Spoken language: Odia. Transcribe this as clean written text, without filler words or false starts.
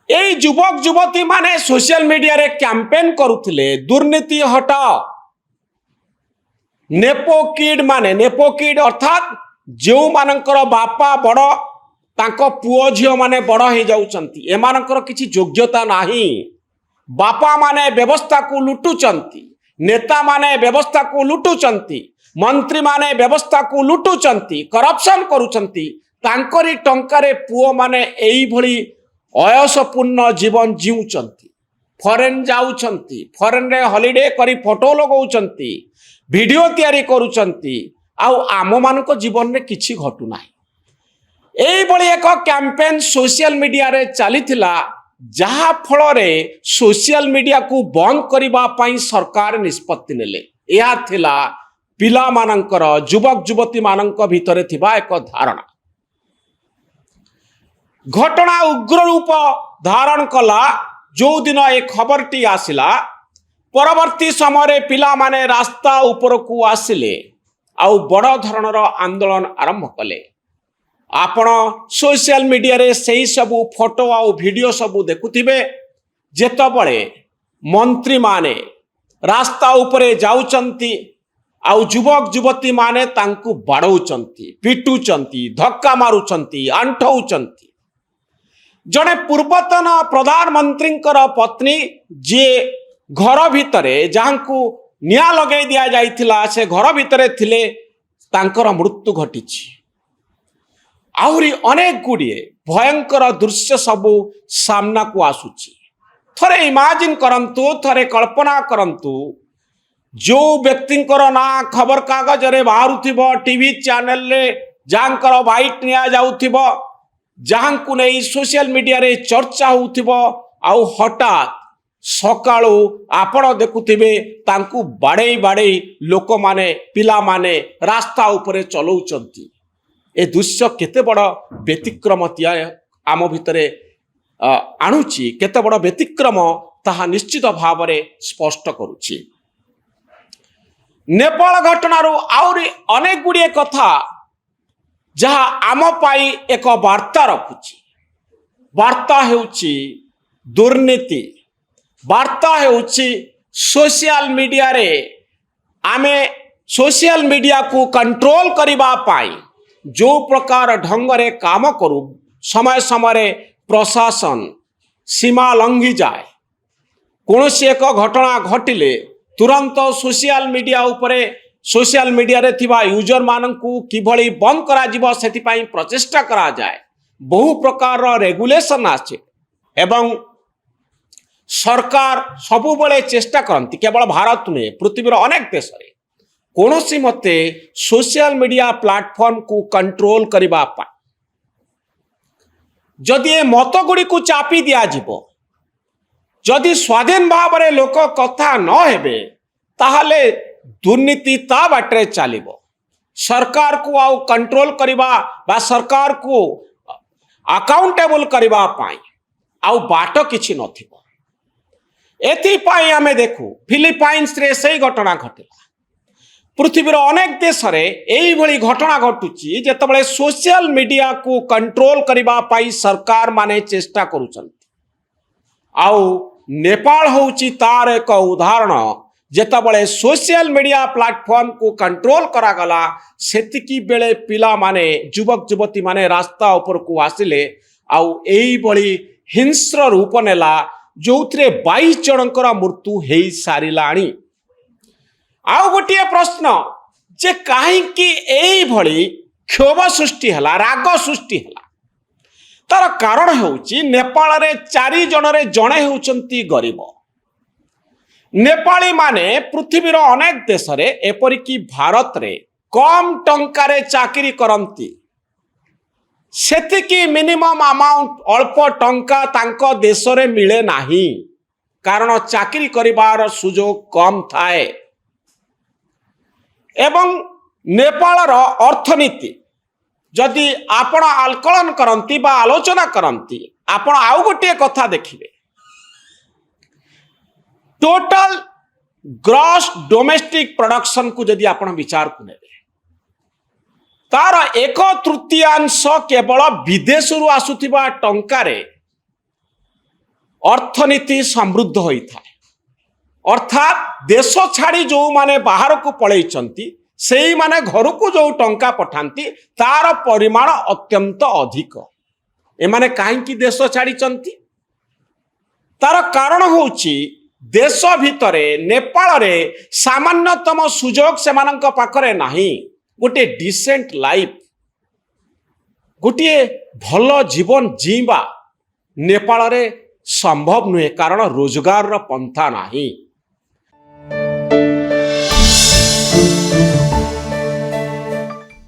এই যুবক যুবতী মানে সোশিয়াল মিডিয়ারে ক্যাম্পেন করুଥିଲେ দুর্নীতি হটাও। নেপোকিড অর্থাৎ যে বাপা বড় তাଙ୍କ পুଅ ଝିଅ ମାନେ ବଡ଼ ହେଇଯାଉଛନ୍ତି, ଏମାନଙ୍କର କିଛି ଯୋଗ୍ୟତା ନାହିଁ। ବାପା ମାନେ ବ୍ୟବସ୍ଥାକୁ ଲୁଟୁଛନ୍ତି, ନେତା ମାନେ ବ୍ୟବସ୍ଥାକୁ ଲୁଟୁଛନ୍ତି, ମନ୍ତ୍ରୀ ମାନେ ବ୍ୟବସ୍ଥାକୁ ଲୁଟୁଛନ୍ତି, କରପସନ କରୁଛନ୍ତି। ତାଙ୍କରି ଟଙ୍କାରେ ପୁଅ ମାନେ ଏଇଭଳି ଅୟସପୂର୍ଣ୍ଣ ଜୀବନ ଜିଉଛନ୍ତି। ଫରେନ୍ ଯାଉଛନ୍ତି, ଫରେନ୍ରେ ହଲିଡେ କରି ଫଟୋ ଲଗାଉଛନ୍ତି, ଭିଡ଼ିଓ ତିଆରି କରୁଛନ୍ତି, ଆଉ ଆମମାନଙ୍କ ଜୀବନରେ କିଛି ଘଟୁନାହିଁ। এইভাবে এক ক্যাম্পেন সোশিয়াল মিডিয়ারে চালিଥିଲା, যাহা ফলরে সোশিয়াল মিডিয়াକୁ বন্ধ କରିବା ପାଇଁ ସରକାର ନିଷ୍ପତ୍ତି ନେଲେ। ଏହା ଥିଲା ପିଲାମାନଙ୍କର ଯୁବକ ଯୁବତୀମାନଙ୍କ ଭିତରେ ଥିବା ଏକ ଧାରଣା। ଘଟଣା ଉଗ୍ର ରୂପ ଧାରଣ କଲା ଯେଉଁଦିନ ଏ ଖବରଟି ଆସିଲା। ପରବର୍ତ୍ତୀ ସମୟରେ ପିଲାମାନେ ରାସ୍ତା ଉପରକୁ ଆସିଲେ ଆଉ ବଡ଼ ଧରଣର ଆନ୍ଦୋଳନ ଆରମ୍ଭ କଲେ। ଆପଣ সোশিয়াল মিডিয়াରେ ସେହି ସବୁ ଫଟୋ ଆଉ ଭିଡ଼ିଓ ସବୁ ଦେଖୁଥିବେ, ଯେତେବେଳେ ମନ୍ତ୍ରୀମାନେ ରାସ୍ତା ଉପରେ ଯାଉଛନ୍ତି ଆଉ ଯୁବକ ଯୁବତୀ ମାନେ ତାଙ୍କୁ ବାଡ଼ଉଛନ୍ତି, ପିଟୁଛନ୍ତି, ଧକ୍କା ମାରୁଛନ୍ତି, ଆଣ୍ଠଉଛନ୍ତି। ଜଣେ ପୂର୍ବତନ ପ୍ରଧାନମନ୍ତ୍ରୀଙ୍କର ପତ୍ନୀ ଯିଏ ଘର ଭିତରେ, ଯାହାଙ୍କୁ ନିଆଁ ଲଗାଇ ଦିଆଯାଇଥିଲା, ସେ ଘର ଭିତରେ ଥିଲେ, ତାଙ୍କର ମୃତ୍ୟୁ ଘଟିଛି। ଆହୁରି ଅନେକ ଗୁଡ଼ିଏ ଭୟଙ୍କର ଦୃଶ୍ୟ ସବୁ ସାମ୍ନାକୁ ଆସୁଛି। ଥରେ ଇମାଜିନ୍ କରନ୍ତୁ, ଥରେ କଳ୍ପନା କରନ୍ତୁ, ଯେଉଁ ବ୍ୟକ୍ତିଙ୍କର ନାଁ ଖବରକାଗଜରେ ବାହାରୁଥିବ, ଟିଭି ଚ୍ୟାନେଲରେ ଯାହାଙ୍କର ବାଇଟ୍ ନିଆଯାଉଥିବ, ଯାହାଙ୍କୁ ନେଇ ସୋସିଆଲ ମିଡ଼ିଆରେ ଚର୍ଚ୍ଚା ହେଉଥିବ, ଆଉ ହଠାତ୍ ସକାଳୁ ଆପଣ ଦେଖୁଥିବେ ତାଙ୍କୁ ବାଡ଼େଇ ବାଡ଼େଇ ଲୋକମାନେ, ପିଲାମାନେ ରାସ୍ତା ଉପରେ ଚଲାଉଛନ୍ତି। ଏ ଦୃଶ୍ୟ କେତେ ବଡ଼ ବ୍ୟତିକ୍ରମତିଆ ଆମ ଭିତରେ ଆଣୁଛି, କେତେ ବଡ଼ ବ୍ୟତିକ୍ରମ ତାହା ନିଶ୍ଚିତ ଭାବରେ ସ୍ପଷ୍ଟ କରୁଛି। ନେପାଳ ଘଟଣାରୁ ଆହୁରି ଅନେକ ଗୁଡ଼ିଏ କଥା ଯାହା ଆମ ପାଇଁ ଏକ ବାର୍ତ୍ତା ରଖୁଛି। ବାର୍ତ୍ତା ହେଉଛି ଦୁର୍ନୀତି, ବାର୍ତ୍ତା ହେଉଛି ସୋସିଆଲ ମିଡ଼ିଆରେ ଆମେ ସୋସିଆଲ ମିଡ଼ିଆକୁ କଣ୍ଟ୍ରୋଲ କରିବା ପାଇଁ ଯେଉଁ ପ୍ରକାର ଢଙ୍ଗରେ କାମ କରୁ, ସମୟ ସମୟରେ ପ୍ରଶାସନ ସୀମା ଲଙ୍ଘିଯାଏ। କୌଣସି ଏକ ଘଟଣା ଘଟିଲେ ତୁରନ୍ତ ସୋସିଆଲ ମିଡ଼ିଆ ଉପରେ, ସୋସିଆଲ ମିଡ଼ିଆରେ ଥିବା ୟୁଜରମାନଙ୍କୁ କିଭଳି ବନ୍ଦ କରାଯିବ ସେଥିପାଇଁ ପ୍ରଚେଷ୍ଟା କରାଯାଏ। ବହୁ ପ୍ରକାରର ରେଗୁଲେସନ ଆସେ ଏବଂ ସରକାର ସବୁବେଳେ ଚେଷ୍ଟା କରନ୍ତି, କେବଳ ଭାରତ ନୁହେଁ, ପୃଥିବୀର ଅନେକ ଦେଶରେ କୌଣସି ମତେ ସୋସିଆଲ ମିଡ଼ିଆ ପ୍ଲାଟଫର୍ମକୁ କଣ୍ଟ୍ରୋଲ କରିବା ପାଇଁ। ଯଦି ଏ ମତ ଗୁଡ଼ିକୁ ଚାପି ଦିଆଯିବ, ଯଦି ସ୍ୱାଧୀନ ଭାବରେ ଲୋକ କଥା ନ ହେବେ, ତାହେଲେ ଦୁର୍ନୀତି ତା ବାଟରେ ଚାଲିବ। ସରକାରକୁ ଆଉ କଣ୍ଟ୍ରୋଲ କରିବା ବା ସରକାରକୁ ଆକାଉଣ୍ଟେବଲ କରିବା ପାଇଁ ଆଉ ବାଟ କିଛି ନଥିବ। ଏଥିପାଇଁ ଆମେ ଦେଖୁ ଫିଲିପାଇନ୍ସରେ ସେଇ ଘଟଣା ଘଟିଲା। ପୃଥିବୀର ଅନେକ ଦେଶରେ ଏଇଭଳି ଘଟଣା ଘଟୁଛି, ଯେତେବେଳେ ସୋସିଆଲ ମିଡ଼ିଆକୁ କଣ୍ଟ୍ରୋଲ କରିବା ପାଇଁ ସରକାର ମାନେ ଚେଷ୍ଟା କରୁଛନ୍ତି। ଆଉ ନେପାଳ ହେଉଛି ତାର ଏକ ଉଦାହରଣ। ଯେତେବେଳେ ସୋସିଆଲ ମିଡ଼ିଆ ପ୍ଲାଟଫର୍ମକୁ କଣ୍ଟ୍ରୋଲ କରାଗଲା, ସେତିକି ବେଳେ ପିଲାମାନେ, ଯୁବକ ଯୁବତୀ ମାନେ ରାସ୍ତା ଉପରକୁ ଆସିଲେ ଆଉ ଏଇଭଳି ହିଂସ୍ର ରୂପ ନେଲା, ଯେଉଁଥିରେ 22 ଜଣଙ୍କର ମୃତ୍ୟୁ ହେଇସାରିଲାଣି। ଆଉ ଗୋଟିଏ ପ୍ରଶ୍ନ ଯେ କାହିଁକି ଏଇଭଳି କ୍ଷୋଭ ସୃଷ୍ଟି ହେଲା, ରାଗ ସୃଷ୍ଟି ହେଲା? ତାର କାରଣ ହେଉଛି ନେପାଳରେ 4 ଜଣରେ ଜଣେ ହେଉଛନ୍ତି ଗରିବ। ନେପାଳୀ ମାନେ ପୃଥିବୀର ଅନେକ ଦେଶରେ, ଏପରିକି ଭାରତରେ କମ୍ ଟଙ୍କାରେ ଚାକିରି କରନ୍ତି। ସେତିକି ମିନିମମ୍ ଆମାଉଣ୍ଟ, ଅଳ୍ପ ଟଙ୍କା ତାଙ୍କ ଦେଶରେ ମିଳେ ନାହିଁ, କାରଣ ଚାକିରି କରିବାର ସୁଯୋଗ କମ୍ ଥାଏ। ଏବଂ ନେପାଳର ଅର୍ଥନୀତି ଯଦି ଆପଣ ଆକଳନ କରନ୍ତି ବା ଆଲୋଚନା କରନ୍ତି, ଆପଣ ଆଉ ଗୋଟିଏ କଥା ଦେଖିବେ, ଟୋଟାଲ ଗ୍ରସ୍ ଡୋମେଷ୍ଟିକ ପ୍ରଡକ୍ସନକୁ ଯଦି ଆପଣ ବିଚାରକୁ ନେବେ, ତାର 1/3 କେବଳ ବିଦେଶରୁ ଆସୁଥିବା ଟଙ୍କାରେ ଅର୍ଥନୀତି ସମୃଦ୍ଧ ହୋଇଥାଏ। ଅର୍ଥାତ୍ ଦେଶ ଛାଡ଼ି ଯେଉଁମାନେ ବାହାରକୁ ପଳେଇଛନ୍ତି ସେଇମାନେ ଘରକୁ ଯେଉଁ ଟଙ୍କା ପଠାନ୍ତି ତାର ପରିମାଣ ଅତ୍ୟନ୍ତ ଅଧିକ। ଏମାନେ କାହିଁକି ଦେଶ ଛାଡ଼ିଛନ୍ତି? ତାର କାରଣ ହେଉଛି ଦେଶ ଭିତରେ ନେପାଳରେ ସାମାନ୍ୟତମ ସୁଯୋଗ ସେମାନଙ୍କ ପାଖରେ ନାହିଁ। ଗୋଟିଏ ଡିସେଣ୍ଟ ଲାଇଫ୍, ଗୋଟିଏ ଭଲ ଜୀବନ ଜୀଇବା ନେପାଳରେ ସମ୍ଭବ ନୁହେଁ, କାରଣ ରୋଜଗାରର ପନ୍ଥା ନାହିଁ।